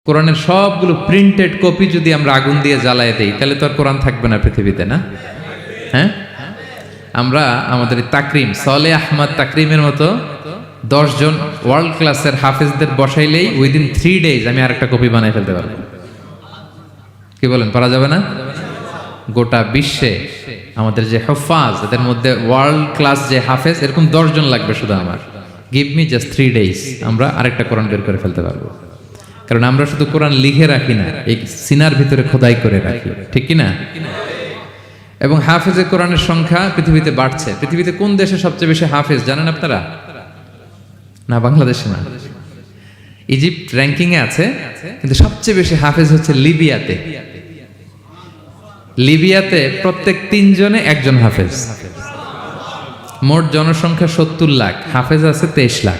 কোরআনের সবগুলো printed copy যদি আমরা আগুন দিয়ে জ্বালায় দেই তাহলে তো আর কোরআন থাকবে না পৃথিবীতে, না? হ্যাঁ, আমরা আমাদের তাকরিম সলে আহমদ তাকরিমের মতো 10 জন ওয়ার্ল্ড ক্লাসের হাফেজদের বসাইলেই উইদিন 3 days আমি আরেকটা কপি বানাই ফেলতে পারবো। কি বলেন, পারা যাবে না? গোটা বিশ্বে আমাদের যে হুফাজ, এদের মধ্যে ওয়ার্ল্ড ক্লাস যে হাফেজ, এরকম 10 জন লাগবে শুধু আমার। গিভ মি জাস্ট 3 days, আমরা আরেকটা কোরআন বের করে ফেলতে পারবো। কারণ আমরা শুধু কোরআন লিখে রাখি না, এই সিনার ভিতরে খোদাই করে রাখি, ঠিক কি না? এবং হাফেজে কোরআনের সংখ্যা পৃথিবীতে বাড়ছে। পৃথিবীতে কোন দেশে সবচেয়ে বেশি হাফেজ জানেন আপনারা? না, বাংলাদেশে না। ইজিপ্ট র্যাঙ্কিং এ আছে, কিন্তু সবচেয়ে বেশি হাফেজ হচ্ছে লিবিয়াতে। লিবিয়াতে প্রত্যেক 3 জনে একজন হাফেজ। মোট জনসংখ্যা 70 লাখ, হাফেজ আছে 23 লাখ।